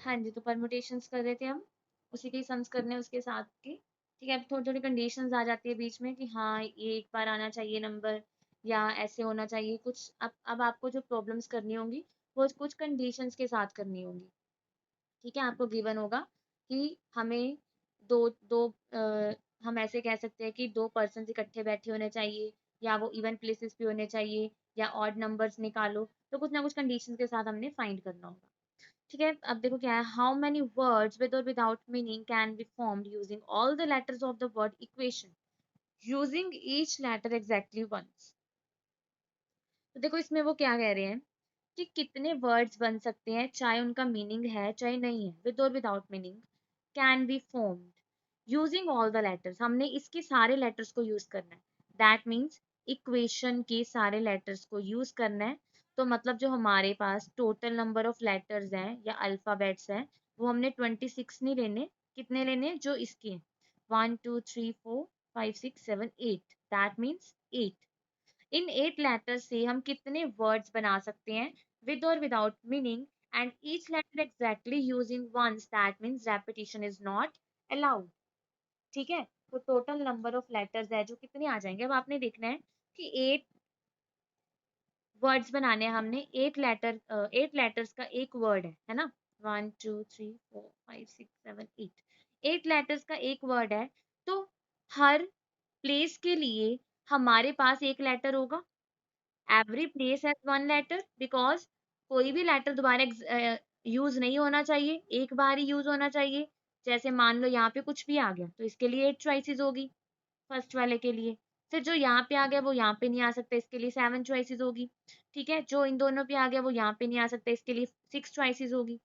हाँ जी, तो परम्यूटेशंस कर रहे थे हम, उसी के सम्स करने हैं उसके साथ के। ठीक है, अब थोड़ी-थोड़ी कंडीशंस आ जाती है बीच में कि हाँ, ये एक बार आना चाहिए नंबर या ऐसे होना चाहिए कुछ। अब आपको जो प्रॉब्लम्स करनी होंगी, वो कुछ कंडीशंस के साथ करनी होंगी। ठीक है, आपको गिवन होगा कि हमें 2 2 हम ऐसे कह सकते हैं कि 2 पर्सन्स इकट्ठे बैठे होने चाहिए या वो इवन प्लेसेस पे होने चाहिए या ऑड नंबर्स निकालो, तो कुछ ना कुछ कंडीशंस के साथ हमने फाइंड करना होगा। ठीक है, अब देखो क्या है, हाउ मेनी वर्ड्स विद और without meaning can be formed using all the letters of the word equation using each letter exactly once. तो देखो इसमें वो क्या कह रहे हैं कि कितने वर्ड्स बन सकते हैं, चाहे उनका मीनिंग है चाहे नहीं है, विद और without meaning, can be formed using all the letters. हमने इसके सारे लेटर्स को यूज करना है, दैट मीन्स इक्वेशन के सारे लेटर्स को यूज करना है। तो मतलब जो हमारे पास टोटल नंबर ऑफ लेटर्स हैं या अल्फाबेट्स हैं, वो हमने 26 नहीं लेने, कितने लेने जो इसके हैं, 1 2 3 4 5 6 7 8, दैट मीन्स 8। इन 8 लेटर्स से हम कितने वर्ड्स बना सकते हैं विद और without meaning, and each letter exactly using once, that means repetition is not allowed. ठीक है, तो टोटल नंबर ऑफ लेटर्स है जो कितने आ जाएंगे, अब आपने देखना है कि 8 वर्ड्स बनाने हैं हमने, 8 लेटर्स का एक वर्ड है ना, 1 2 3 4 5 6 7 8, 8 लेटर्स का एक वर्ड है। तो हर प्लेस के लिए हमारे पास एक लेटर होगा, every place has one letter, because कोई भी लेटर दोबारा यूज नहीं होना चाहिए, एक बार ही यूज होना चाहिए। जैसे मान लो यहाँ पे कुछ भी आ गया तो इसके लिए 8 चॉइसेस होगी फर्स्ट वाले के लिए, फिर जो यहाँ पे आ गया वो यहाँ पे नहीं आ सकता, इसके लिए 7 चॉइसेस होगी। ठीक है, जो इन दोनों पे आ गया वो यहाँ पे नहीं आ सकता, इसके लिए 6 चॉइसेस होगी।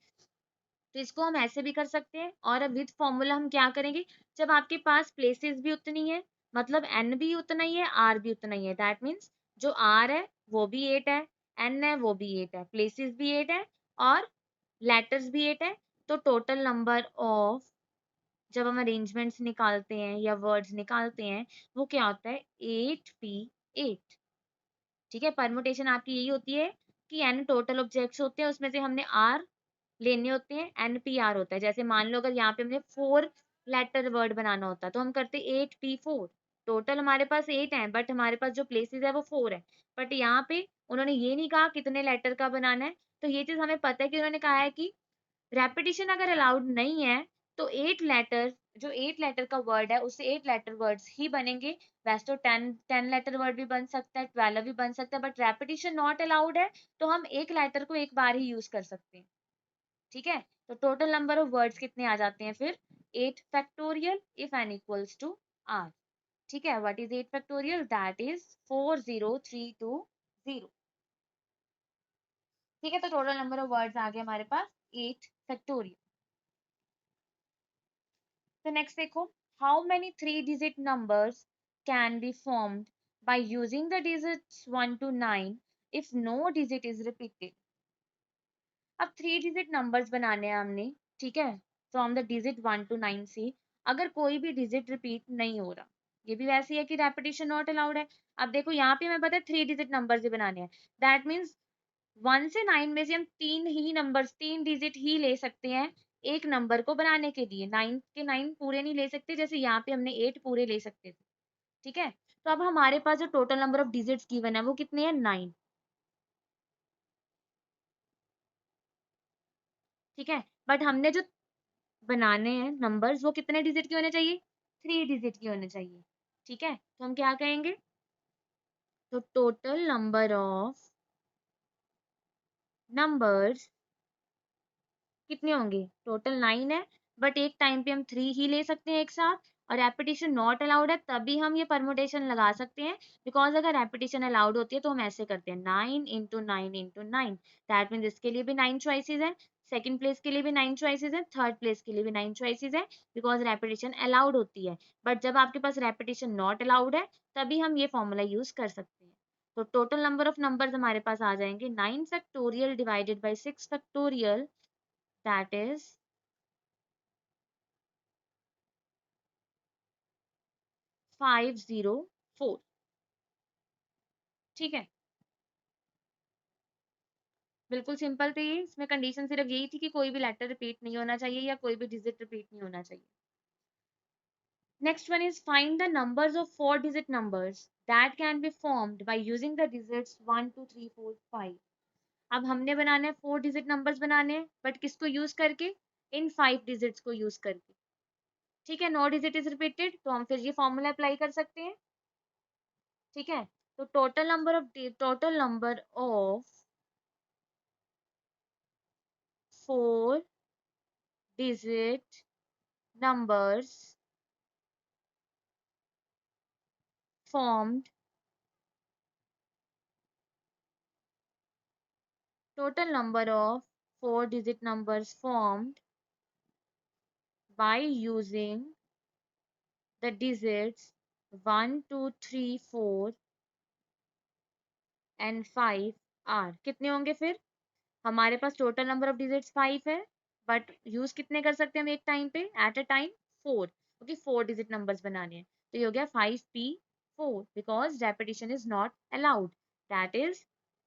तो इसको हम ऐसे भी कर सकते हैं, और अब विद फॉर्मूला हम क्या करेंगे, जब आपके पास प्लेसेस भी उतनी है, मतलब एन भी उतना ही है, आर भी उतना ही है, दैट मीन्स जो आर है वो भी 8 है, एन है वो भी 8 है, प्लेसेस भी 8 है और लेटर्स भी 8 है। तो टोटल नंबर ऑफ, जब हम अरेंजमेंट्स निकालते हैं या वर्ड्स निकालते हैं, वो क्या होता है, 8p8। ठीक है, परमुटेशन आपकी यही होती है कि एन टोटल ऑब्जेक्ट्स होते हैं, उसमें से हमने आर लेने होते हैं, एनपीआर होता है। जैसे मान लो अगर यहाँ पे हमने 4 लेटर वर्ड बनाना होता तो हम करते 8p4। टोटल हमारे पास 8 है, बट हमारे पास जो प्लेसेस है वो 4 है, बट यहाँ पे उन्होंने ये नहीं कहा कितने लेटर का बनाना है। तो ये चीज हमें पता है कि उन्होंने कहा है कि रेपिटेशन अगर अलाउड नहीं है तो 8 लेटर, जो 8 लेटर का वर्ड है उससे 8 लेटर वर्ड्स ही बनेंगे। वैसे तो 10 लेटर वर्ड भी बन सकता है, 12 भी बन सकता है, बट रेपिटेशन नॉट अलाउड है, तो हम एक लेटर को एक बार ही यूज कर सकते हैं। ठीक है, तो टोटल नंबर ऑफ वर्ड्स कितने आ जाते हैं फिर, 8 factorial if n equals to r. ठीक है, what is 8 factorial, that is 40320। ठीक है, तो टोटल नंबर ऑफ वर्ड्स आ गए हमारे पास 8 फैक्टोरियल। तो नेक्स्ट देखो, how many 3 digit numbers can be formed by using the digits 1 to 9 if no digit is repeated. अब 3 डिजिट नंबर्स बनाने हैं हमने, ठीक है, फ्रॉम द डिजिट 1 to 9 से, अगर कोई भी डिजिट रिपीट नहीं हो रहा, ये भी वैसे ही है कि रेपिटेशन नॉट अलाउड है। अब देखो यहाँ पे हमें पता है 3 डिजिट नंबर्स ही बनाने हैं, दैट मीन्स 1 से 9 में से हम 3 डिजिट ही ले सकते हैं एक नंबर को बनाने के लिए, 9 के 9 पूरे नहीं ले सकते, जैसे यहाँ पे हमने 8 पूरे ले सकते थे। ठीक है, तो अब हमारे पास जो total number of digits given है वो कितने हैं, 9। ठीक है, बट हमने जो बनाने हैं नंबर्स वो कितने डिजिट के होने चाहिए, 3 डिजिट के होने चाहिए। ठीक है, तो हम क्या कहेंगे, तो टोटल नंबर ऑफ नंबर्स कितने होंगे, टोटल 9 है, बट एक टाइम पे हम 3 ही ले सकते हैं एक साथ, और रेपिटेशन नॉट अलाउड है, तभी हम ये परमुटेशन लगा सकते हैं। बिकॉज अगर रेपिटेशन अलाउड होती है तो हम ऐसे करते हैं 9 into 9 into 9, दैट मीन्स इसके लिए भी 9 चॉइसेस हैं, सेकंड प्लेस के लिए भी 9 चॉइसेस हैं, थर्ड प्लेस के लिए भी 9 चॉइसेस हैं, बिकॉज रेपिटेशन अलाउड होती है। बट जब आपके पास रेपिटेशन नॉट अलाउड है तभी हम ये फॉर्मूला यूज कर सकते हैं। तो टोटल नंबर ऑफ नंबर्स हमारे पास आ जाएंगे 9 factorial divided by 6 factorial, that is 504। ठीक है, बिल्कुल सिंपल थी ये, इसमें कंडीशन सिर्फ यही थी कि कोई भी लेटर रिपीट नहीं होना चाहिए या कोई भी डिजिट रिपीट नहीं होना चाहिए। Next one is find the numbers of four digit numbers that can be formed by using the digits 1, 2, 3, 4, 5. अब हमने बनाने हैं 4 डिजिट नंबर्स बनाने हैं, बट किसको यूज करके? इन 5 डिजिट्स को यूज करके। ठीक है, नो डिजिट इज रिपीटेड, तो हम फिर ये फॉर्मूला अप्लाई कर सकते हैं। ठीक है, तो total number of 4 digit numbers formed total number of 4 digit numbers formed by using the digits 1, 2, 3, 4 and 5 are कितने होंगे फिर? हमारे पास टोटल नंबर ऑफ डिजिट्स 5 है, बट यूज कितने कर सकते हैं हम एक टाइम पे? एट अ टाइम 4, क्योंकि 4 डिजिट नंबर्स बनाने हैं। तो ये हो गया 5p4 because repetition is not allowed. That is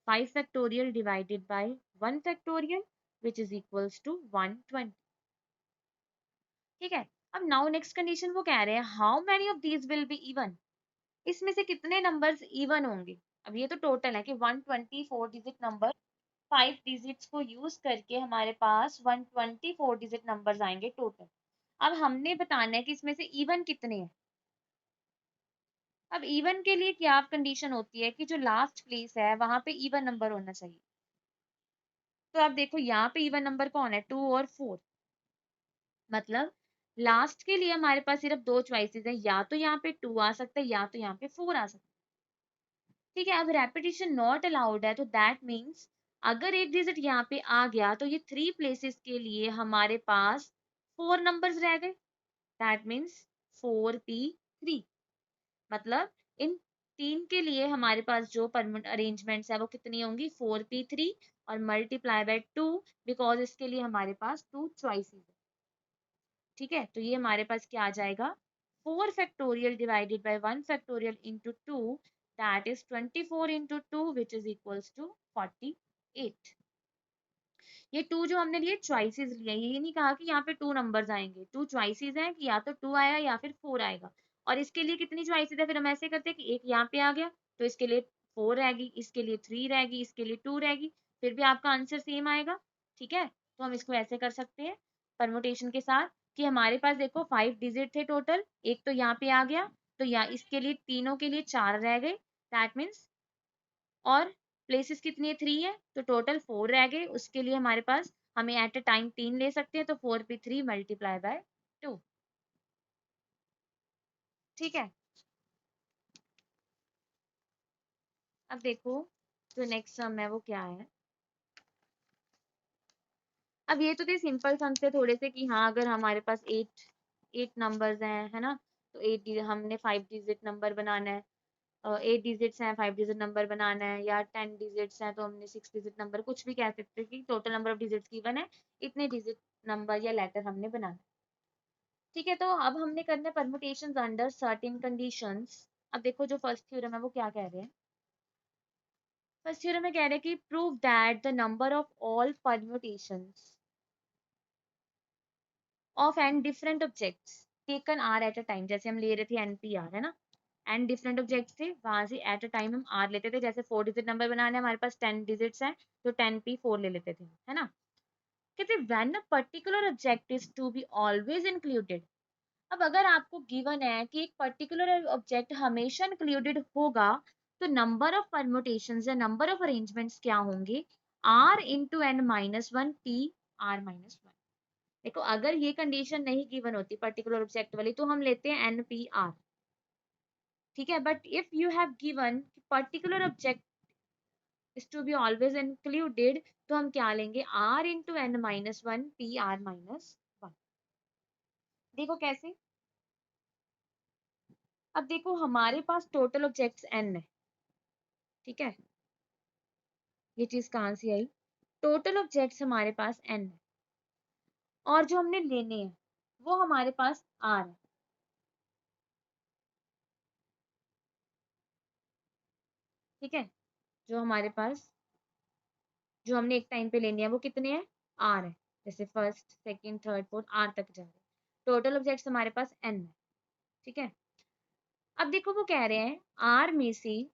5 factorial divided by 1 factorial which is equals to 120। ठीक है, अब नाउ नेक्स्ट कंडीशन वो कह रहे हैं how many of these will be even, इसमें से कितने नंबर्स इवन होंगे। अब ये तो टोटल है कि 124 डिजिट नंबर 5 डिजिट्स को यूज करके हमारे पास 124 डिजिट नंबर्स आएंगे टोटल। अब हमने बताना है कि इसमें से इवन कितने हैं। अब इवन के लिए क्या कंडीशन होती है कि जो लास्ट प्लेस है वहां पे इवन नंबर होना चाहिए। तो अब देखो यहाँ पे इवन नंबर कौन है? 2 और 4। मतलब लास्ट के लिए हमारे पास सिर्फ दो चॉइसेस है, या तो यहाँ पे 2 आ सकता है या तो यहाँ पे 4 आ सकता है। ठीक है, अब रेपिटेशन नॉट अलाउड है, तो दैट मीन्स अगर एक डिजिट यहाँ पे आ गया तो ये 3 प्लेसेस के लिए हमारे पास 4 नंबर्स रह गए। That means 4p3। मतलब इन 3 के लिए हमारे पास जो परमानेंट अरेंजमेंट्स है वो कितनी होंगी? 4p3 और मल्टीप्लाई बाय 2 बिकॉज इसके लिए हमारे पास 2 चॉइसेस है। ठीक है, तो ये हमारे पास क्या आ जाएगा? 4 factorial divided by 1 factorial into 2, that is 24 into 2 which is equals to 48। ये 2 जो हमने लिए चॉइसेस लिए, ये नहीं कहा कि यहाँ पे 2 नंबर्स आएंगे, 2 चॉइसेस हैं कि या तो 2 आएगा या फिर 4 आएगा। और इसके लिए कितनी चॉइसेस है? फिर हम ऐसे करते हैं कि एक यहाँ पे आ गया तो इसके लिए 4 रहेगी, इसके लिए 3 रहेगी, इसके लिए 2 रहेगी, फिर भी आपका आंसर सेम आएगा। ठीक है, तो हम इसको ऐसे कर सकते हैं परमुटेशन के साथ कि हमारे पास देखो 5 डिजिट थे टोटल, एक तो यहाँ पे आ गया, तो यहाँ इसके लिए तीनों के लिए 4 रह गए। दैट मीन्स और प्लेसेस कितनी है? 3 है, तो टोटल 4 रह गए। उसके लिए हमारे पास हमें एट अ टाइम 3 ले सकते हैं, तो 4p3 मल्टीप्लाई बाय 2। ठीक है, अब देखो जो नेक्स्ट सम है वो क्या है। अब ये तो थे सिंपल सम से थोड़े से कि हाँ अगर हमारे पास 8 नंबर्स हैं, है ना, तो 8 हमने 5 डिजिट नंबर बनाना है। 8 डिजिट्स हैं, 5 डिजिट नंबर बनाना है, या 10 डिजिट्स हैं तो हमने 6 डिजिट नंबर, कुछ भी कह सकते हैं कि total number of digits given है, इतने डिजिट नंबर या लेटर हमने बनाना है। ठीक है, तो अब हमने करना है परमुटेशंस अंडर सर्टेन कंडीशंस। अब देखो जो फर्स्ट थ्योरम है वो क्या कह रहे हैं। फर्स्ट थ्योरम में कह रहे हैं कि prove that the number of all permutations of n different objects taken are at a time, जैसे हम ले रहे थे एनपीआर, है ना, एन डिफरेंट ऑब्जेक्ट्स थे, वहां से एट अ टाइम हम आर लेते थे। जैसे 4 डिजिट नंबर बनाने हमारे पास 10 डिजिट्स हैं, तो 10p4 ले लेते थे, है ना। कहते when a particular object is to be always included. अब अगर आपको गिवन है कि एक पर्टिकुलर ऑब्जेक्ट हमेशा इंक्लूडेड होगा, तो नंबर ऑफ परम्यूटेशंस या नंबर ऑफ अरेंजमेंट्स क्या होंगे? R into n minus one p r minus one. देखो अगर ये कंडीशन नहीं गिवन होती पर्टिकुलर ऑब्जेक्ट वाली तो हम लेते हैं एन पी आर। ठीक है, but if you have given particular object is to be always included, तो हम क्या लेंगे? R into n minus one p r minus one. देखो कैसे। अब देखो हमारे पास टोटल ऑब्जेक्ट्स एन है। ठीक है, ये चीज कहाँ से आई? टोटल ऑब्जेक्ट्स हमारे पास एन है और जो हमने लेने हैं वो हमारे पास आर है। ठीक है, जो हमारे पास जो हमने एक टाइम पे लेनी है वो कितने हैं, आर है। जैसे first second third fourth r तक जा रहे हैं। टोटल ऑब्जेक्ट्स हमारे पास एन है। ठीक है, अब देखो वो कह रहे हैं आर में से,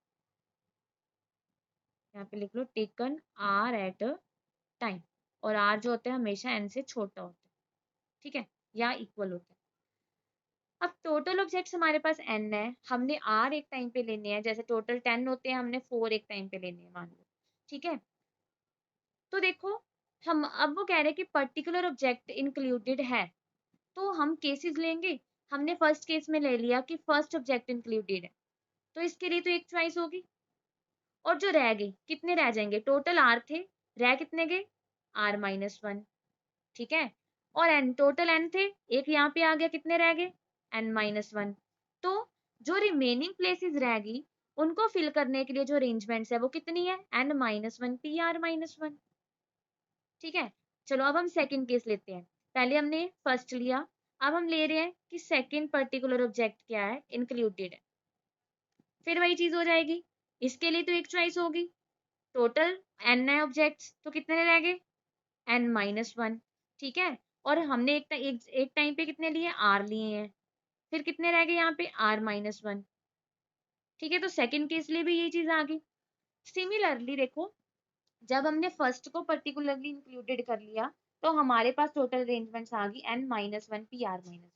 यहाँ पे लिख लो taken are at a time, और आर जो होता है हमेशा एन से छोटा होता है। ठीक है, या इक्वल होता है। अब टोटल ऑब्जेक्ट्स हमारे पास एन है, हमने आर एक टाइम पे लेने हैं, जैसे टोटल 10 होते हैं, हमने 4 एक टाइम पे लेने हैं मान लो। ठीक है, तो देखो हम अब वो कह रहे हैं कि पर्टिकुलर ऑब्जेक्ट इंक्लूडेड है, तो हम केसेस लेंगे। हमने फर्स्ट केस में ले लिया कि फर्स्ट ऑब्जेक्ट इंक्लूडेड है, तो इसके लिए तो एक चॉइस होगी। और जो रह गए कितने रह जाएंगे, टोटल आर थे, रह कितने गए, आर माइनस वन। ठीक है, और एन टोटल एन थे, एक यहाँ पे आ गया, कितने रह गए, एन माइनस वन। तो जो रिमेनिंग प्लेसेस रह गई उनको फिल करने के लिए जो अरेंजमेंट्स है वो कितनी है, n minus one p r minus one. ठीक है, चलो अब हम सेकंड केस लेते हैं। पहले हमने फर्स्ट लिया, अब हम ले रहे हैं कि सेकंड पर्टिकुलर ऑब्जेक्ट क्या है, इंक्लूडेड है। फिर वही चीज हो जाएगी, इसके लिए तो एक चॉइस होगी। टोटल एन है ऑब्जेक्ट्स, तो कितने रह गए, एन माइनस वन। ठीक है, और हमने एक टाइम पे कितने लिए, आर लिए हैं, फिर कितने रह गए यहाँ पे, आर माइनस वन। ठीक है, तो सेकंड केस लिए भी ये चीज आ गई। सिमिलरली देखो, जब हमने फर्स्ट को पर्टिकुलरली इंक्लूडेड कर लिया तो हमारे पास टोटल अरेंजमेंट्स आ गई n minus one p r minus.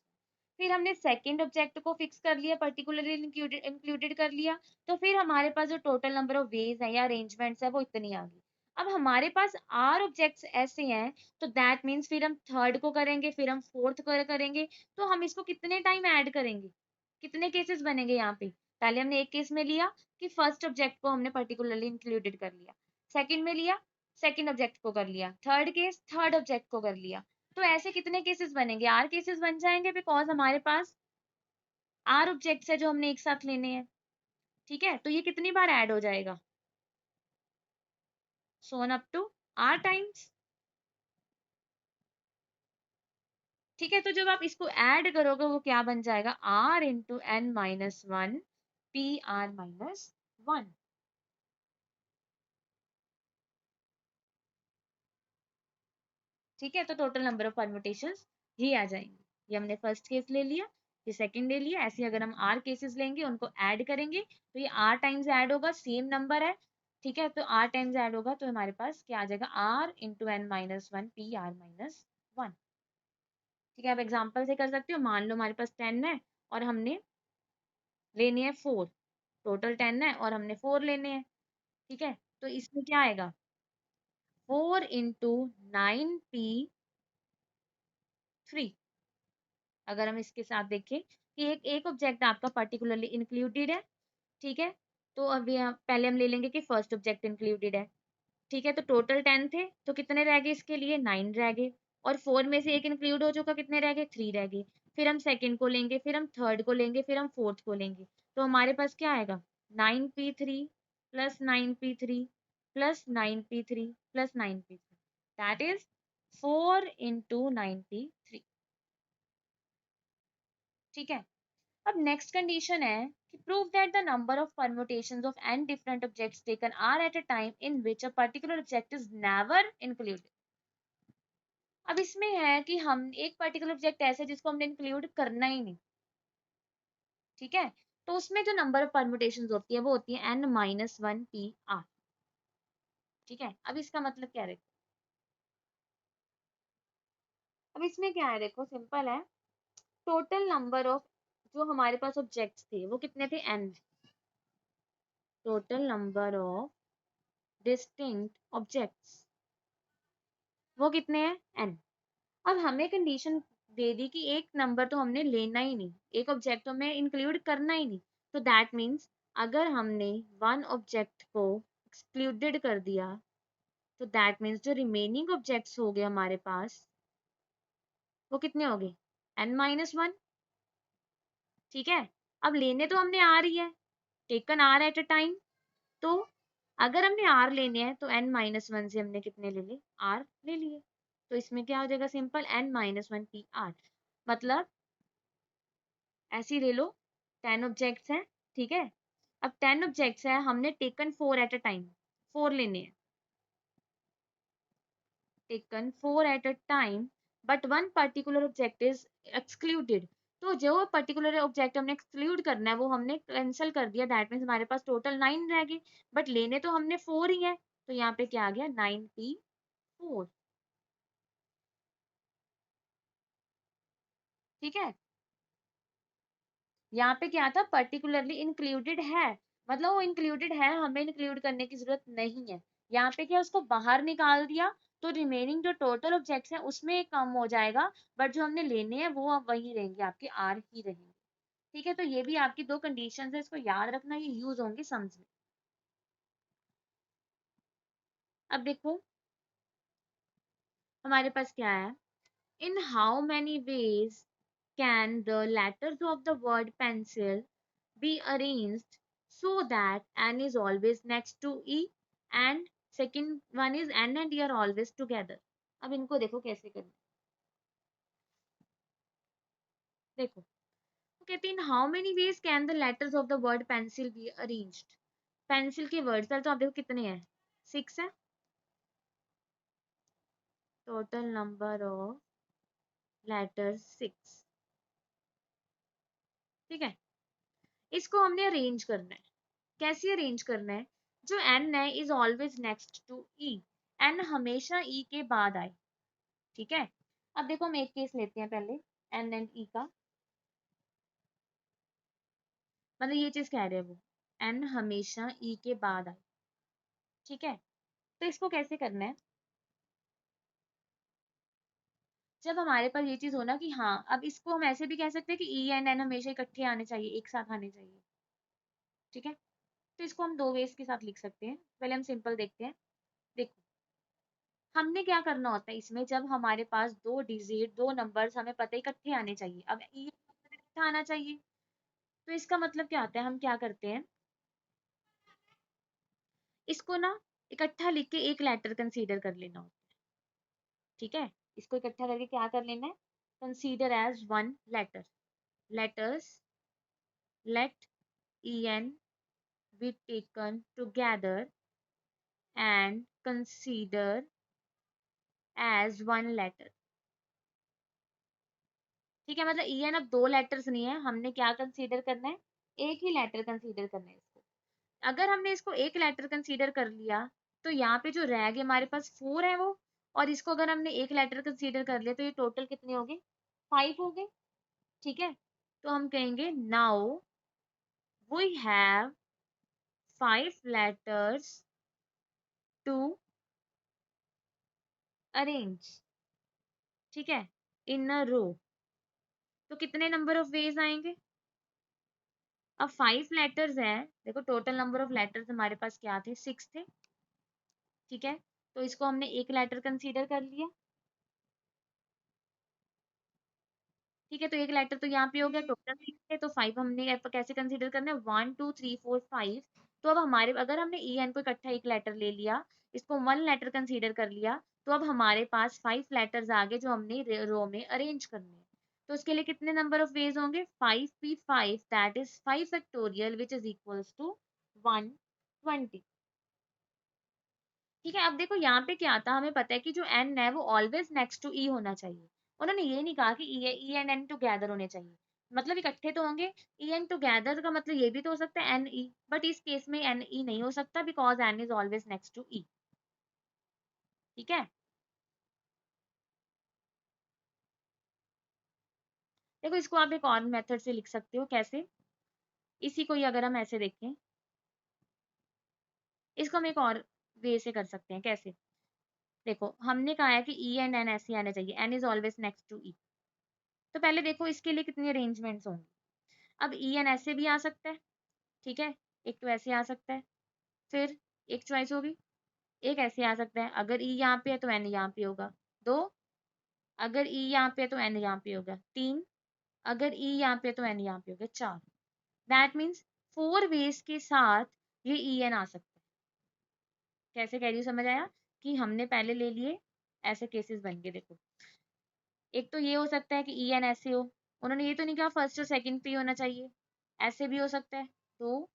फिर हमने सेकंड ऑब्जेक्ट को फिक्स कर लिया, पर्टिकुलरली इंक्लूडेड कर लिया, तो फिर हमारे पास जो टोटल नंबर ऑफ वेज है या अरेंजमेंट्स है वो इतनी आ गई। अब हमारे पास आर ऑब्जेक्ट्स ऐसे हैं, तो दैट मीन्स फिर हम थर्ड को करेंगे, फिर हम फोर्थ को करेंगे, तो हम इसको कितने टाइम ऐड करेंगे, कितने केसेस बनेंगे यहाँ पे। पहले हमने एक केस में लिया कि फर्स्ट ऑब्जेक्ट को हमने पर्टिकुलरली इंक्लूडेड कर लिया, सेकंड में लिया सेकंड ऑब्जेक्ट को कर लिया, थर्ड केस थर्ड ऑब्जेक्ट को कर लिया। तो ऐसे कितने केसेस बनेंगे, आर केसेस बन जाएंगे, बिकॉज हमारे पास आर ऑब्जेक्ट्स है जो हमने एक साथ लेने हैं। ठीक है, तो ये कितनी बार ऐड हो जाएगा, so on up to r times. ठीक है, तो जब आप इसको ऐड करोगे वो क्या बन जाएगा, r into n minus one p r minus one. ठीक है, तो टोटल नंबर ऑफ परम्यूटेशंस ये आ जाएंगे। ये हमने फर्स्ट केस ले लिया, ये सेकंड ले लिया, ऐसे अगर हम आर केसेस लेंगे उनको ऐड करेंगे तो ये आर टाइम्स ऐड होगा, सेम नंबर है। ठीक है, तो आर टाइम्स ऐड होगा तो हमारे पास क्या आ जाएगा, r into n minus one p r minus one. ठीक है, आप एग्जाम्पल से कर सकते हो, मान लो हमारे पास 10 है और हमने लेने हैं 4, टोटल 10 है और हमने 4 लेने हैं। ठीक है, तो इसमें क्या आएगा, 4 into 9p3। अगर हम इसके साथ देखें कि एक एक ऑब्जेक्ट आपका पर्टिकुलरली इंक्लूडेड है। ठीक है, तो अभी पहले हम ले लेंगे कि फर्स्ट ऑब्जेक्ट इंक्लूडेड है। ठीक है, तो टोटल 10 थे, तो कितने रह गए इसके लिए, 9 रह गए, और 4 में से एक इंक्लूड हो चुका, कितने रह गए, 3 रह गए। फिर हम सेकंड को लेंगे, फिर हम थर्ड को लेंगे, फिर हम फोर्थ को लेंगे, तो हमारे पास क्या आएगा, 9p3 plus 9p3 plus 9p3 plus 9p3, that is 4 into 9p3। ठीक है, अब नेक्स्ट कंडीशन है कि prove that the number of permutations of n different objects taken are at a time in which a particular object is never included. अब इसमें है कि हम एक पर्टिकुलर ऑब्जेक्ट ऐसा है जिसको हमने इंक्लूड करना ही नहीं। ठीक है, तो उसमें जो नंबर ऑफ परम्यूटेशंस होती है वो होती है n minus one p r. ठीक है, अब इसका मतलब क्या है, अब इसमें क्या है, देखो सिंपल है। टोटल नंबर ऑफ जो हमारे पास ऑब्जेक्ट्स थे वो कितने थे, n। Total number of distinct objects वो कितने हैं, n। अब हमें कंडीशन दे दी कि एक नंबर तो हमने लेना ही नहीं, एक ऑब्जेक्ट हमें इंक्लूड करना ही नहीं, तो दैट मीन्स अगर हमने वन ऑब्जेक्ट को एक्सक्लूडेड कर दिया तो दैट मीन्स जो रिमेनिंग ऑब्जेक्ट्स हो गए हमारे पास वो कितने हो गए, n माइनस वन। ठीक है, अब लेने तो हमने आर ही है, taken are at a time, तो अगर हमने आर लेने हैं तो n माइनस वन से हमने कितने ले लिए, आर ले लिए। तो इसमें क्या हो जाएगा, simple n minus one p are. मतलब ऐसे ही ले लो, 10 ऑब्जेक्ट्स हैं। ठीक है, अब 10 ऑब्जेक्ट्स है, हमने टेकन 4 एट अ टाइम, 4 लेने हैं। taken 4 at a time but one particular object is excluded, तो जो पर्टिकुलर ऑब्जेक्ट हमने एक्सक्लूड करना है वो हमने कैंसिल कर दिया, दैट मीन्स हमारे पास टोटल 9 रह गए, बट लेने तो हमने 4 ही है, तो यहाँ पे क्या आ गया 94। ठीक है, यहाँ पे क्या था पर्टिकुलरली इंक्लूडेड है, मतलब वो इंक्लूडेड है, हमें इंक्लूड करने की जरूरत नहीं है। यहाँ पे क्या उसको बाहर निकाल दिया, तो रिमेनिंग जो टोटल ऑब्जेक्ट्स हैं उसमें कम हो जाएगा, बट जो हमने लेने हैं वो अब वही रहेंगे, आपके आर ही रहेंगे। ठीक है, तो ये भी आपकी दो कंडीशन है, इसको याद रखना, ये यूज होंगे सम्स में। अब देखो हमारे पास क्या है, in how many ways can the letters of the word pencil be arranged so that n is always next to e and second one is n and e are always together। अब इनको देखो कैसे करना है। देखो तो कहते हैं how many ways can the letters of the word pencil be arranged, pencil के वर्ड्स पहले तो आप देखो कितने हैं, 6 है, टोटल नंबर ऑफ लेटर्स 6। ठीक है, इसको हमने अरेंज करना है, कैसे अरेंज करना है, जो n है is always next to e, n हमेशा e के बाद आए। ठीक है, अब देखो हम एक केस लेते हैं पहले एन एंड ई का, मतलब ये चीज कह रहे हैं वो एन हमेशा ई के बाद आए। ठीक है, तो इसको कैसे करना है, जब हमारे पास ये चीज हो ना कि हाँ, अब इसको हम ऐसे भी कह सकते हैं कि ई एंड एन हमेशा इकट्ठे आने चाहिए, एक साथ आने चाहिए। ठीक है, तो इसको हम दो वेज के साथ लिख सकते हैं, पहले हम सिंपल देखते हैं। देखो हमने क्या करना होता है इसमें, जब हमारे पास दो डिजिट दो नंबर्स हमें पता है इकट्ठे आने चाहिए, अब ई इकट्ठा आना चाहिए, तो इसका मतलब क्या होता है, हम क्या करते हैं, इसको ना इकट्ठा लिख के एक लेटर कंसीडर कर लेना होता है। ठीक है, इसको इकट्ठा करके क्या कर लेना है, consider as one letter, letters let en be taken together and consider as one letter। ठीक है, मतलब en अब दो लेटर्स नहीं है, हमने क्या कंसीडर करना है, एक ही लेटर कंसीडर करना है इसको। अगर हमने इसको एक लेटर कंसीडर कर लिया, तो यहाँ पे जो रह गए हमारे पास 4 है वो, और इसको अगर हमने एक लेटर कंसीडर कर लिया तो ये टोटल कितने हो गए, 5 हो गए। ठीक है, तो हम कहेंगे now we have 5 letters to arrange. ठीक है, इन अ रो, तो कितने नंबर ऑफ वेज आएंगे, अब 5 लेटर्स हैं, देखो टोटल नंबर ऑफ लेटर्स हमारे पास क्या थे, 6 थे। ठीक है, तो इसको हमने एक लेटर कंसीडर कर लिया। ठीक है, तो एक लेटर तो यहाँ पे हो गया, टोटल 6 है, तो 5 हमने कैसे कंसीडर करना है, 1 2 3 4 5। तो अब हमारे अगर हमने ई एन को इकट्ठा एक लेटर ले लिया, इसको वन लेटर कंसीडर कर लिया, तो अब हमारे पास 5 लेटर्स आ गए जो हमने रो में अरेंज करने हैं। तो उसके लिए कितने नंबर ऑफ वेज होंगे, 5p5 that is 5 factorial which is equals to 120। ठीक है, अब देखो यहाँ पे क्या आता, हमें पता है कि जो एन है वो ऑलवेज नेक्स्ट टू ई होना चाहिए, उन्होंने ये नहीं कहा कि ई एंड एन टुगेदर होने चाहिए, मतलब इकट्ठे तो होंगे, ई एन टुगेदर का मतलब ये भी तो हो सकता है एन ई, बट इस केस में एन ई नहीं हो सकता because N is always next to E. ठीक है, देखो इसको आप एक और मेथड से लिख सकते हो, कैसे, इसी को ही अगर हम ऐसे देखें, इसको हम एक और वे से कर सकते हैं, कैसे, देखो हमने कहा है कि ई एंड एन ऐसे आना चाहिए, N is always next to E, तो पहले देखो इसके लिए कितनी अरेंजमेंट्स होंगी, अब ई एन ऐसे भी आ सकता है। ठीक है, एक तो ऐसे आ सकता है, फिर एक चॉइस होगी, एक ऐसे आ सकता है, अगर ई यहाँ पे है तो एन यहाँ पे होगा, दो, अगर ई यहाँ पे है तो एन यहाँ पे होगा, तीन, अगर ई यहाँ पे है तो एन यहाँ पे होगा, चार। दैट मीन्स 4 वेज के साथ ये ई एन आ सकता है। कैसे कह रही हूँ, समझ आया, कि हमने पहले ले लिए, ऐसे केसेस बन गए। देखो एक तो ये हो सकता है कि ई एन ऐसे हो, उन्होंने ये तो नहीं कहा फर्स्ट और सेकंड पे होना चाहिए, ऐसे भी हो सकता है, दो,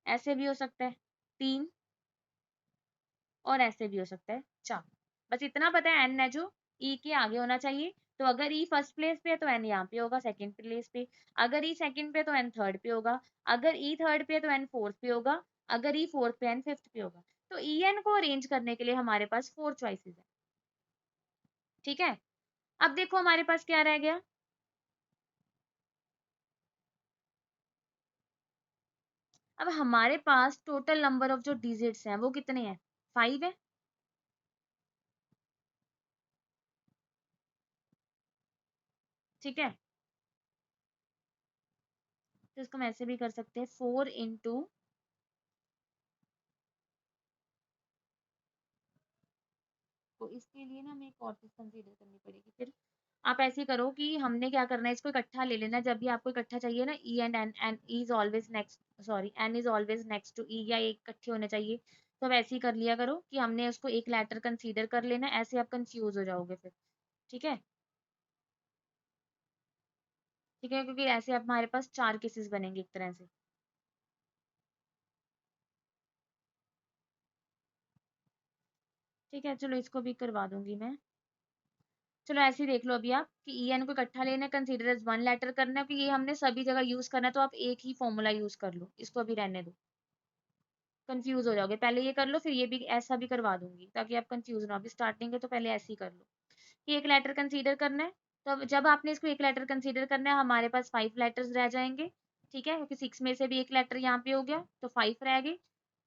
ऐसे भी हो सकता है, तीन, और ऐसे भी हो सकता है, चार। बस इतना पता है n है जो e के आगे होना चाहिए। तो अगर e फर्स्ट प्लेस पे है तो n यहाँ पे होगा सेकंड प्लेस पे, अगर e सेकंड पे तो n थर्ड पे होगा, अगर e थर्ड पे तो n फोर्थ पे होगा, अगर e फोर्थ पे n फिफ्थ पे होगा। तो en को अरेंज करने के लिए हमारे पास 4 चॉइसेस है। ठीक है, अब देखो हमारे पास क्या रह गया। अब हमारे पास टोटल नंबर ऑफ जो डिजिट्स हैं वो कितने हैं, 5 है। ठीक है, तो इसको हम ऐसे भी कर सकते हैं 4 इंटू, तो इसके लिए ना हमें एक और चीज कंसीडर करनी पड़ेगी। फिर आप ऐसे करो कि हमने क्या करना है, इसको इकट्ठा ले लेना। जब भी आपको इकट्ठा चाहिए ना, E and N, N is always next, sorry N is always next to E, या एक इकट्ठे होने चाहिए। तो अब ऐसे ही कर लिया करो कि हमने उसको एक लेटर कंसीडर कर लेना, ऐसे आप कंफ्यूज हो जाओगे फिर। ठीक है, ठीक है, क्योंकि ऐसे हमारे पास 4 केसेस बनेंगे एक तरह से। ठीक है, चलो इसको भी करवा दूंगी मैं। चलो ऐसे ही देख लो अभी आप कि ई एन को इकट्ठा लेना है, कंसीडर एज वन लेटर करना है, क्योंकि ये हमने सभी जगह यूज करना है, तो आप एक ही फॉर्मूला यूज कर लो, इसको अभी रहने दो, कंफ्यूज हो जाओगे। पहले ये कर लो, फिर ये भी ऐसा भी करवा दूंगी ताकि आप कंफ्यूज ना हो। अभी स्टार्टिंग है तो पहले ऐसे ही कर लो कि एक लेटर कंसीडर करना है। तो अब जब आपने इसको एक लेटर कंसीडर करना है, हमारे पास 5 लेटर्स रह जाएंगे। ठीक है, क्योंकि 6 में से भी एक लेटर यहाँ पे हो गया तो 5 रह गए।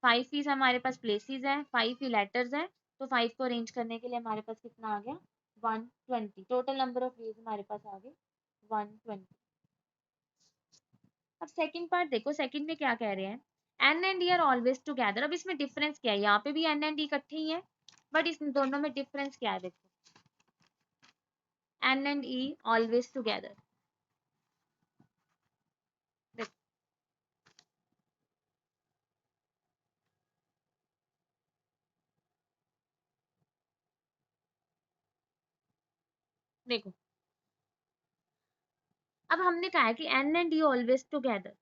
5 ही हमारे पास प्लेसेस हैं, 5 ही लेटर्स हैं, तो 5 को अरेंज करने के लिए हमारे पास कितना आ गया, 120। टोटल नंबर ऑफ वेज हमारे पास आ गए 120। अब सेकंड पार्ट देखो, सेकंड में क्या कह रहे हैं, N and E are always together. अब इसमें डिफरेंस क्या है, यहाँ पे भी एन एंड ई इकट्ठे ही है, बट इस दोनों में डिफरेंस क्या है देखो, N and E always together. देखो, देखो अब हमने कहा है कि N and E always together,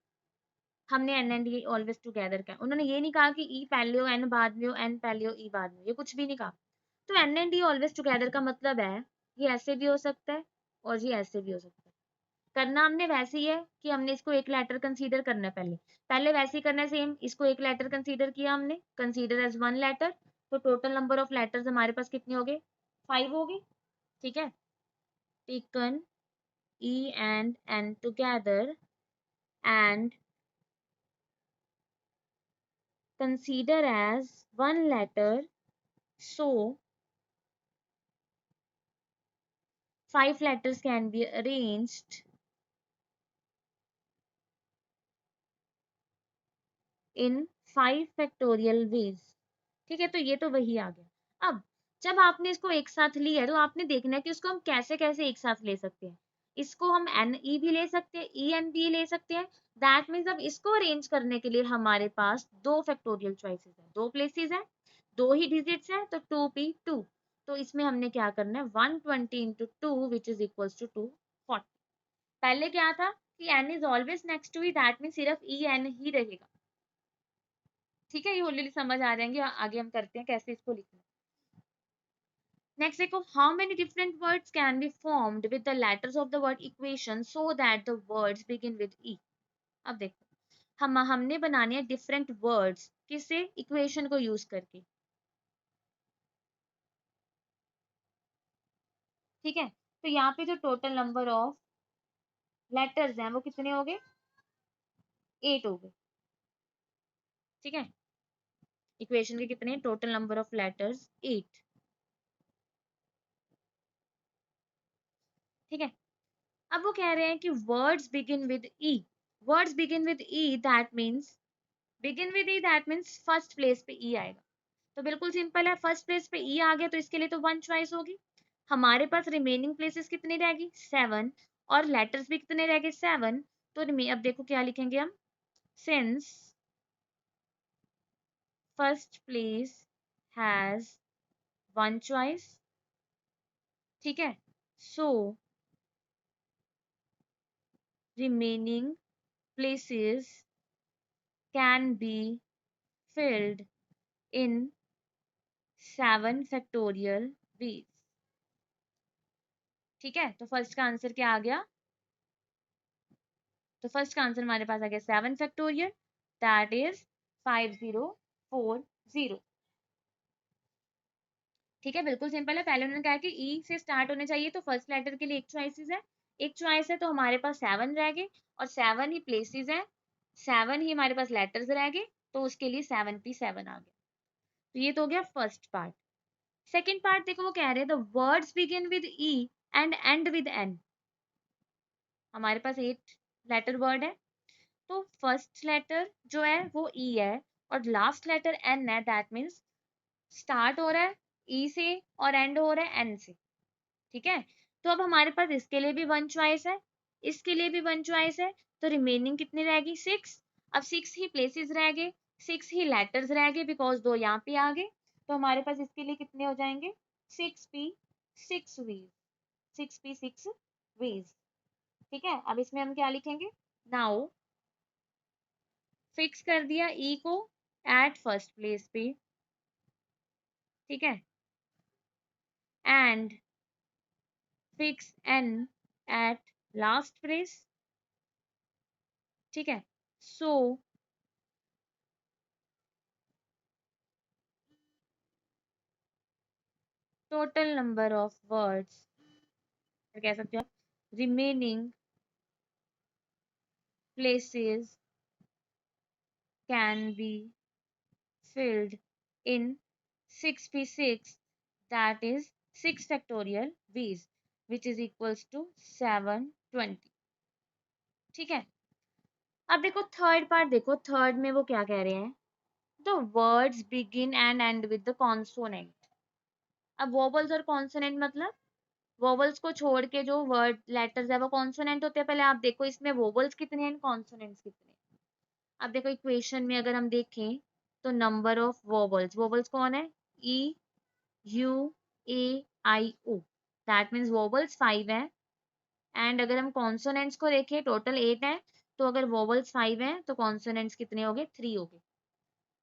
हमने N and E always together कहा, उन्होंने ये नहीं कहा कि ई पहले हो एन बाद में हो, एन पहले हो ई बाद में, ये कुछ भी नहीं कहा। तो N and E always together का मतलब है ये ऐसे भी हो सकता है और ये ऐसे भी हो सकता है। करना हमने वैसे ही है कि हमने इसको एक लेटर कंसीडर करना है, पहले पहले वैसे ही करना है सेम। इसको एक लेटर कंसीडर किया हमने, कंसीडर एज वन लेटर, तो टोटल नंबर ऑफ लेटर्स हमारे पास कितने हो गए, 5 हो गए। ठीक है, taken E and N together and consider as one letter, so 5 letters can be arranged in 5 factorial ways। ठीक है, तो ये तो वही आ गया। अब जब आपने इसको एक साथ लिया है तो आपने देखना है कि उसको हम कैसे कैसे एक साथ ले सकते हैं। इसको हम एन ई भी ले सकते हैं, ई एन बी ले सकते हैं। दैट मीन्स अब इसको अरेंज करने के लिए हमारे पास 2 फैक्टोरियल चॉइसेस है, 2 प्लेसेस है, 2 ही डिजिट्स है, तो 2p2। तो इसमें हमने क्या करना है, 120 into 2 which is equals to 240। पहले क्या था कि n is always next to ही, दैट मीन सिर्फ ई एन ही रहेगा। ठीक है, ये ऑलरेडी समझ आ जाएंगे, आगे हम करते हैं कैसे इसको लिखना है। नेक्स्ट देखो, how many different words can be formed with the letters of the word equation so that the words begin with E. अब देखो, हमने बनाने हैं डिफरेंट वर्ड्स, किससे, इक्वेशन को यूज करके। ठीक है, तो यहाँ पे जो टोटल नंबर ऑफ लेटर्स हैं वो कितने हो गए, 8 हो गए। ठीक है, इक्वेशन के कितने, टोटल नंबर ऑफ लेटर्स 8। ठीक है, अब वो कह रहे हैं कि words begin with E, words begin with E, that means begin with E, that means first place पे ई आएगा। तो बिल्कुल सिंपल है, फर्स्ट प्लेस पे ई आ गया तो इसके लिए तो वन चॉइस होगी। हमारे पास रिमेनिंग प्लेसेस कितनी रहेगी, 7, और लेटर्स भी कितने रह गए, 7। तो अब देखो क्या लिखेंगे हम, since first place has one choice, ठीक है, सो remaining places can be filled in 7 factorial वीज। ठीक है, तो फर्स्ट का आंसर क्या आ गया? तो फर्स्ट का आंसर हमारे पास आ गया 7 फैक्टोरियल, दैट इज 5040। ठीक है, बिल्कुल सिंपल है। पहले उन्होंने कहा कि ई से स्टार्ट होने चाहिए, तो फर्स्ट लेटर के लिए एक चॉइसेस है, एक चॉइस है, तो हमारे पास 7 रह गए और 7 ही प्लेसेस है, 7 ही हमारे पास लेटर्स रह गए, तो उसके लिए 7p7 आ गया। तो ये तो हो गया फर्स्ट पार्ट। सेकेंड पार्ट देखो, वो कह रहे हैं the words begin with E and end with N. हमारे पास 8 लेटर वर्ड है, तो फर्स्ट लेटर जो है वो ई है और लास्ट लेटर एन है, दैट मीन्स स्टार्ट हो रहा है ई से और एंड हो रहा है एन से। ठीक है, तो अब हमारे पास इसके लिए भी वन चॉइस है, इसके लिए भी वन चॉइस है, तो रिमेनिंग कितनी रहेगी? 6। अब 6 ही प्लेसेस रह गए, 6 ही लेटर्स रह गए, बिकॉज 2 यहाँ पे आ गए, तो हमारे पास इसके लिए कितने हो जाएंगे? 6p6 veg, 6p6 veg. ठीक है, अब इसमें हम क्या लिखेंगे? नाउ फिक्स कर दिया ई को एट फर्स्ट प्लेस पे, ठीक है, and fix N at last place. ठीक है, so total number of words, कह सकते हो, remaining places can be filled in 6p6, that is 6 factorial ways, which is equals to 720। ठीक है, अब देखो थर्ड पार्ट, देखो थर्ड में वो क्या कह रहे हैं, the words begin and end with the consonant. अब वोवल्स और कॉन्सोनेंट मतलब वोवल्स को छोड़ के जो वर्ड लेटर्स है वो कॉन्सोनेंट होते हैं। पहले आप देखो इसमें वोवल्स कितने हैं, कॉन्सोनेंट्स कितने हैं। अब देखो इक्वेशन में अगर हम देखें तो नंबर ऑफ वोवल्स, वोवल्स कौन है? E U A I O, that means vowels 5 है। एंड अगर हम कॉन्सोनेंट्स को देखें टोटल 8 है, तो अगर वोवल्स 5 है तो कॉन्सोनेंट्स कितने हो गए? 3 हो गए।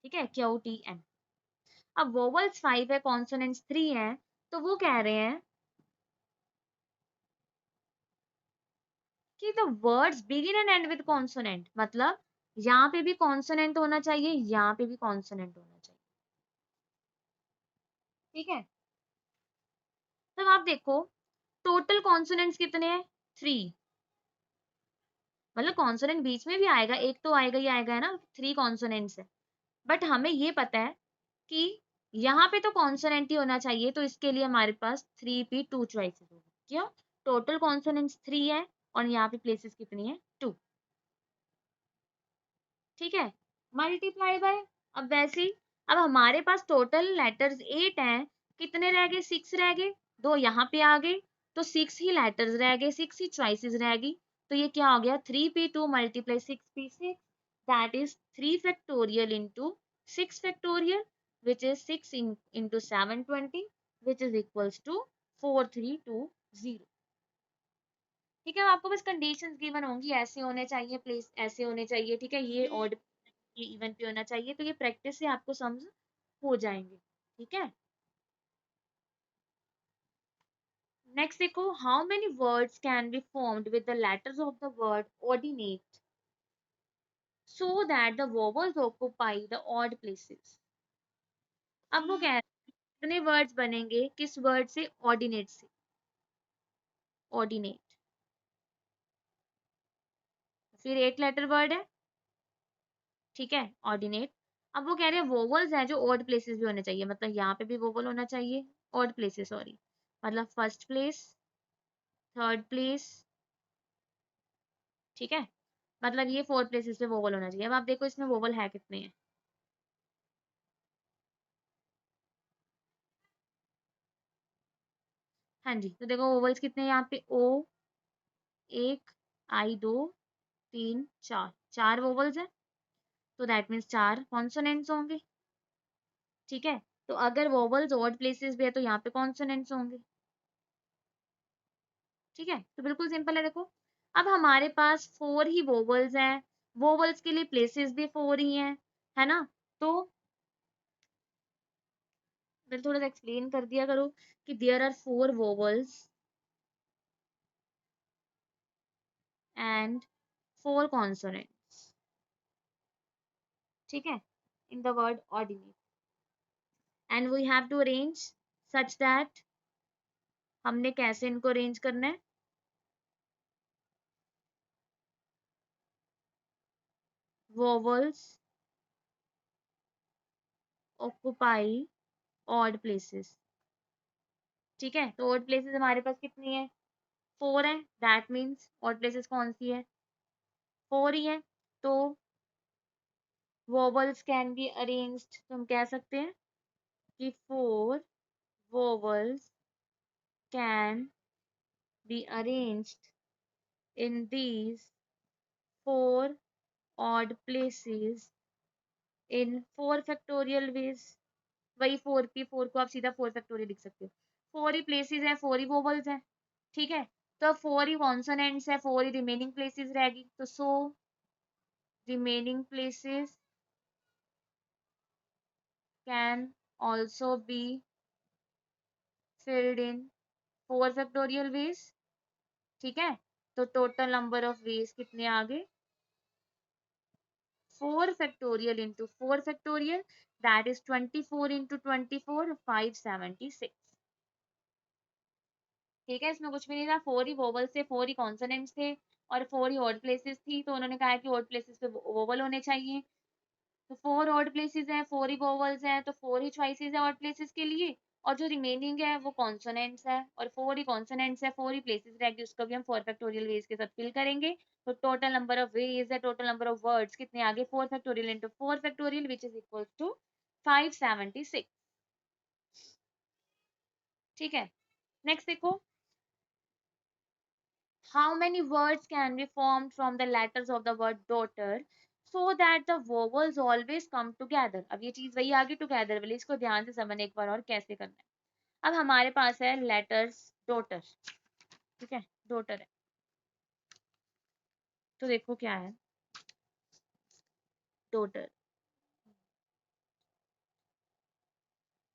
ठीक है, क्यू टी एन। अब वोवल्स 5 है, कॉन्सोनेंट्स 3 है, तो वो कह रहे हैं कि the words begin and end with consonant, मतलब यहाँ पे भी कॉन्सोनेंट होना चाहिए, यहाँ पे भी कॉन्सोनेंट होना चाहिए। ठीक है, तब आप देखो टोटल कॉन्सोनेंट्स कितने हैं? 3, मतलब कॉन्सोनेंट बीच में भी आएगा, एक तो आएगा ही आएगा, है ना, 3 कॉन्सोनेंट्स है। बट हमें ये पता है कि यहाँ पे तो कॉन्सोनेंट ही होना चाहिए, तो इसके लिए हमारे पास 3p2 चॉइसेस होगी। क्यों? टोटल कॉन्सोनेंट्स 3 है और यहाँ पे प्लेसेस कितनी है? 2। ठीक है, मल्टीप्लाई बाय, अब वैसे ही अब हमारे पास टोटल लेटर्स 8 हैं, कितने रह गए? 6 रह गए, 2 यहाँ पे आ गए, तो 6 ही लेटर्स रह गए, 6 ही चॉइसेस रह गई। तो ये क्या हो गया? 3p2 multiply 6p6, that is 3 factorial into 6 factorial, which is 6 into 720, which is equals to 4320। ठीक है, आपको बस कंडीशंस गिवन होंगी, ऐसे होने चाहिए, प्लेस ऐसे होने चाहिए। ठीक है, ये ऑड ये इवन पे होना चाहिए, तो ये प्रैक्टिस से आपको समझ हो जाएंगे। ठीक है, नेक्स्ट देखो, how many words can be formed with the letters of the word ordinate so that the vowels occupy the odd places. अब वो कह रहे हैं कितने वर्ड्स बनेंगे, किस वर्ड से? ऑर्डिनेट से, ऑर्डिनेट, फिर 8 लेटर वर्ड है। ठीक है, ऑर्डिनेट। अब वो कह रहे हैं वोवल्स है जो ऑड प्लेसेस भी होने चाहिए, मतलब यहाँ पे भी वोवल होना चाहिए, ऑड प्लेसेस सॉरी, मतलब फर्स्ट प्लेस, थर्ड प्लेस। ठीक है, मतलब ये 4 प्लेसेस पे वोवल होना चाहिए। अब आप देखो इसमें वोवल है कितने हैं? हाँ जी, तो देखो वोवल्स कितने हैं यहाँ पे? ओ 1, आई 2, 3, 4, 4 वोवल्स है, तो दैट मीन्स 4 कॉन्सोनेंट्स होंगे। ठीक है, तो अगर वोवल्स ऑड प्लेसेस भी है तो यहाँ पे कॉन्सोनेंट्स होंगे। ठीक है, तो बिल्कुल सिंपल है। देखो अब हमारे पास 4 ही वोवल्स हैं, वोवल्स के लिए प्लेसेस भी 4 ही हैं, है ना, तो मैं थोड़ा सा एक्सप्लेन कर दिया करो कि there are 4 vowels and 4 consonants, ठीक है, in the word ordinary, and we have to arrange such that, हमने कैसे इनको अरेंज करना है, वोवल्स ऑक्युपाई ऑड प्लेसेस, ठीक है। तो ऑड प्लेसेस हमारे पास कितनी है, 4 है, दैट मीन्स ऑड प्लेसेस कौन सी है, 4 ही है। तो vowels कैन बी अरेंज्ड, तो हम कह सकते हैं कि 4 vowels can be arranged in these 4 odd places in 4 factorial ways। वही 4 की 4 को आप सीधा 4 फैक्टोरियल लिख सकते हो, 4 ही प्लेसेस हैं, 4 ही वोवल्स हैं, ठीक है। तो 4 ही कॉन्सोनेंट्स है, 4 ही रिमेनिंग प्लेसेस रहेगी, तो so remaining places can also be filled in 4 factorial veg, ठीक है। तो टोटल नंबर ऑफ वेज कितने आ गए, 4 factorial into 4 factorial, that is 24 into 24, 576, ठीक है। इसमें कुछ भी नहीं था, 4 ही वोवल थे, 4 ही कॉन्सोनेंट्स थे और 4 ही ऑड प्लेसेस थी, तो उन्होंने कहा कि ऑड प्लेसेस पे वोवल होने चाहिए। तो 4 ऑड प्लेसेस हैं, 4 ही वोवल्स हैं, तो 4 ही चॉइसेस है ऑड प्लेसेस के लिए, और जो रिमेनिंग है वो कॉन्सोनेंट्स है, और 4 ही कॉन्सोनेंट्स है, 4 ही प्लेसेस रहेगी, उसको भी हम 4 फैक्टोरियल वेज के साथ फिल करेंगे। तो टोटल नंबर ऑफ वेज है, टोटल नंबर ऑफ वर्ड्स कितने आगे, 4 factorial into 4 factorial which is equal to 576, ठीक है। नेक्स्ट देखो, how many words can be formed from the letters of the word daughter so that the vowels always come together। अब ये चीज वही आगे टुगेदर वाली, इसको ध्यान से समझने एक बार और कैसे करना है। अब हमारे पास है लेटर्स डॉटर, ठीक है, डॉटर है, तो देखो क्या है, डॉटर,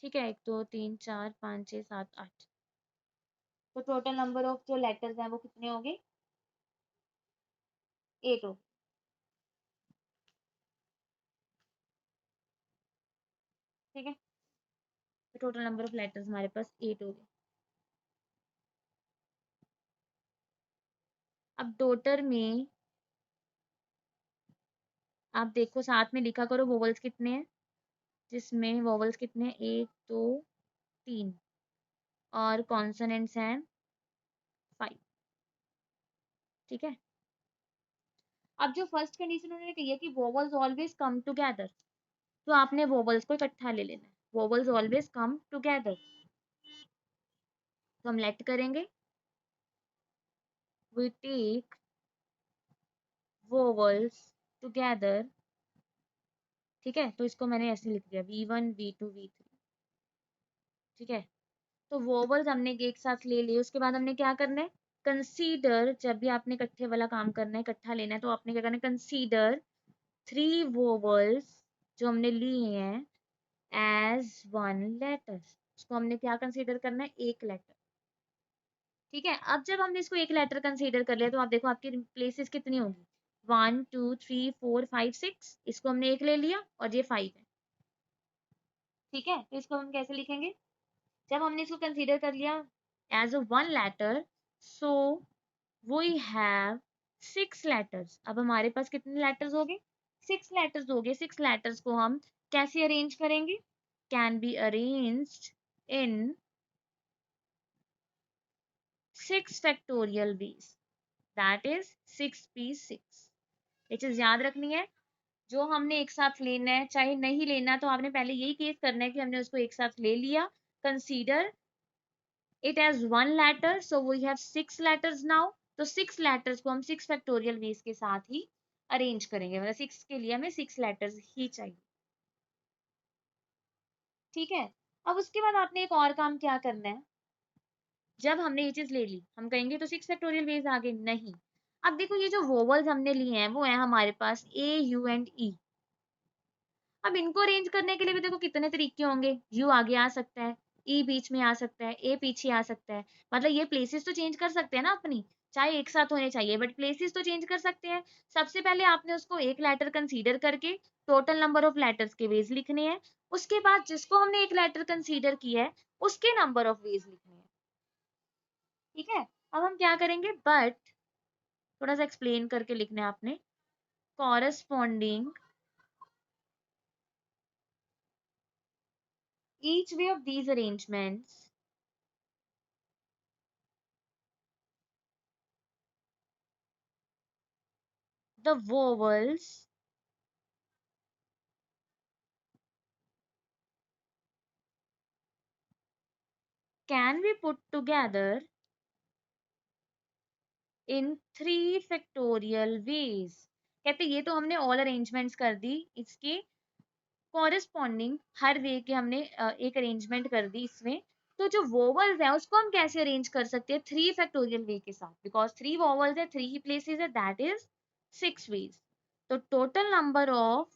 ठीक है, 1 2 3 4 5 6 7 8, तो टोटल नंबर ऑफ जो लेटर्स हैं वो कितने हो गए, 8 हो गए, ठीक है। तो टोटल नंबर ऑफ लेटर्स हमारे पास 8 हो गए। अब डॉटर में आप देखो साथ में लिखा करो वोवल्स कितने हैं, जिसमें वोवल्स कितने हैं, 1 2 3 और कॉन्सोनेंट्स हैं 5, ठीक है। अब जो फर्स्ट कंडीशन उन्होंने कही है कि वोवल्स ऑलवेज कम टुगेदर, तो आपने वोवल्स को इकट्ठा ले लेना है, वोवल्स ऑलवेज कम टुगेदर, तो हम लेट करेंगे, वी टेक वोवल्स टुगेदर, ठीक है। तो इसको मैंने ऐसे लिख दिया V1 V2 V3, ठीक है। तो वोवल्स हमने एक साथ ले लिए, उसके बाद हमने क्या करना है, कंसीडर, जब भी आपने इकट्ठे वाला काम करना है, इकट्ठा लेना है, तो आपने क्या करना है, कंसीडर 3 वोवल्स जो हमने लिए हैं एज 1 लेटर, उसको हमने क्या कंसीडर करना है, एक लेटर, ठीक है। अब जब हमने इसको एक लेटर कंसीडर कर लिया, तो आप देखो आपकी प्लेसेस कितनी होगी, 1 2 3 4 5 6, इसको हमने एक ले लिया और ये 5 है, ठीक है। तो इसको हम कैसे लिखेंगे, जब हमने इसको कंसीडर कर लिया as a 1 letter, so we have 6 letters. अब हमारे पास कितने लेटर्स हो गए, 6 लेटर्स हो गए। 6 लेटर्स को हम कैसे अरेंज करेंगे, can be arranged in 6 factorial veg, that is 6p6। ये चीज याद रखनी है, जो हमने एक साथ लेना है चाहे नहीं लेना, तो आपने पहले यही केस करना है कि हमने उसको एक साथ ले लिया, consider it as one letter, so we have 6 letters now। तो 6 letters को हम 6 फैक्टोरियल वेज के साथ ही अरेंज करेंगे, मतलब 6 के लिए हमें 6 letters ही चाहिए, ठीक है। अब उसके बाद आपने एक और काम क्या करना है, जब हमने ये चीज ले ली, हम कहेंगे तो 6 फैक्टोरियल वेज आ गए, नहीं। अब देखो ये जो वोवल्स हमने लिए हैं वो है हमारे पास A U and E। अब इनको अरेंज करने के लिए भी देखो कितने तरीके होंगे, यू आगे आ सकता है, ई बीच में आ सकता है, ए पीछे आ सकता है, मतलब ये प्लेसेस तो चेंज कर सकते हैं ना अपनी, चाहे एक साथ होने चाहिए बट प्लेसेस तो चेंज कर सकते हैं। सबसे पहले आपने उसको एक लेटर कंसीडर करके टोटल नंबर ऑफ लेटर्स के वेज लिखने हैं, उसके बाद जिसको हमने एक लेटर कंसीडर किया है उसके नंबर ऑफ वेज लिखने हैं। ठीक है, अब हम क्या करेंगे, बट थोड़ा सा एक्सप्लेन करके लिखना है आपने, corresponding each way of these arrangements the vowels can be put together in 3 factorial ways। कहते ये तो हमने ऑल अरेंजमेंट्स कर दी, इसके कॉरेस्पॉन्डिंग हर वे के हमने एक अरेंजमेंट कर दी इसमें। तो जो वोवल्स है उसको हम कैसे अरेंज कर सकते हैं 3 फैक्टोरियल वे के साथ, बिकॉज 3 वोवल्स है 3 ही प्लेसेस है, दैट इज 6 वेज। तो टोटल नंबर ऑफ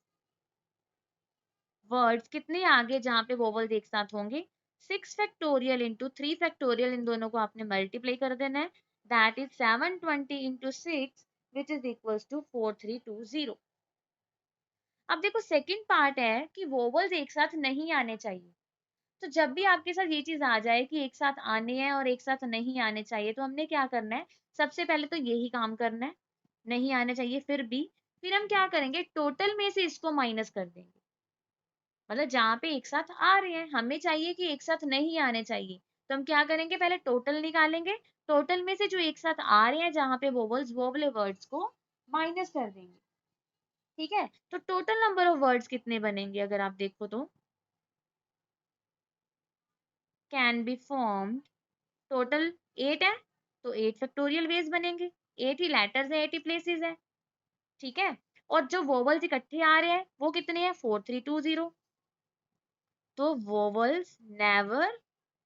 वर्ड्स कितने आगे जहां पे वोवल्स एक साथ होंगे, 6 फैक्टोरियल इंटू 3 फैक्टोरियल, इन दोनों को आपने मल्टीप्लाई कर देना है, that is 720 into 6 which is equals to 4320। अब देखो सेकंड पार्ट है कि वोवल्स एक साथ नहीं आने चाहिए। तो जब भी आपके साथ ये चीज आ जाए कि एक साथ आने हैं और एक साथ नहीं आने चाहिए, तो हमने क्या करना है, सबसे पहले तो यही काम करना है, नहीं आने चाहिए फिर हम क्या करेंगे, टोटल में से इसको माइनस कर देंगे। मतलब जहाँ पे एक साथ आ रहे हैं हमें चाहिए कि एक साथ नहीं आने चाहिए, तो हम क्या करेंगे, पहले टोटल निकालेंगे, टोटल में से जो एक साथ आ रहे हैं जहाँ पे वोवल्स वो वाले वर्ड्स को माइनस कर देंगे। ठीक है, तो टोटल नंबर ऑफ वर्ड्स कितने बनेंगे अगर आप देखो तो, कैन बी फॉर्म्ड, टोटल 8 है तो 8 फैक्टोरियल वेज बनेंगे, 8 ही लेटर्स है, 8 ही प्लेसेस है। ठीक है, और जो वोवल्स इकट्ठे आ रहे हैं वो कितने हैं, 4320। तो vowels never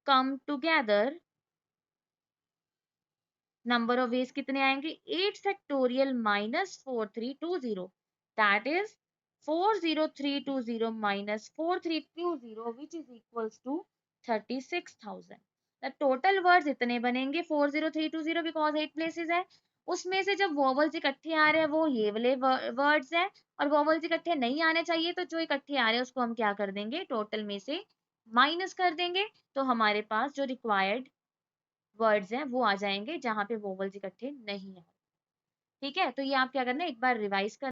come together, number of ways कितने आएंगे, 8 factorial minus 4320, that is 40320 minus 4320 which is equals to 36,000। The total words इतने बनेंगे 40320 बिकॉज 8 प्लेसेस है, उसमें से जब वोवल्स इकट्ठे आ रहे हैं वो ये वाले वर्ड्स हैं, और वोवल्स इकट्ठे नहीं आने चाहिए तो जो इकट्ठे आ रहे हैं उसको हम क्या कर देंगे, टोटल में से माइनस कर देंगे, तो हमारे पास जो रिक्वायर्ड वर्ड्स हैं वो आ जाएंगे जहां पे वोवल्स इकट्ठे नहीं है। ठीक है, तो ये आप क्या करना है, एक बार रिवाइज कर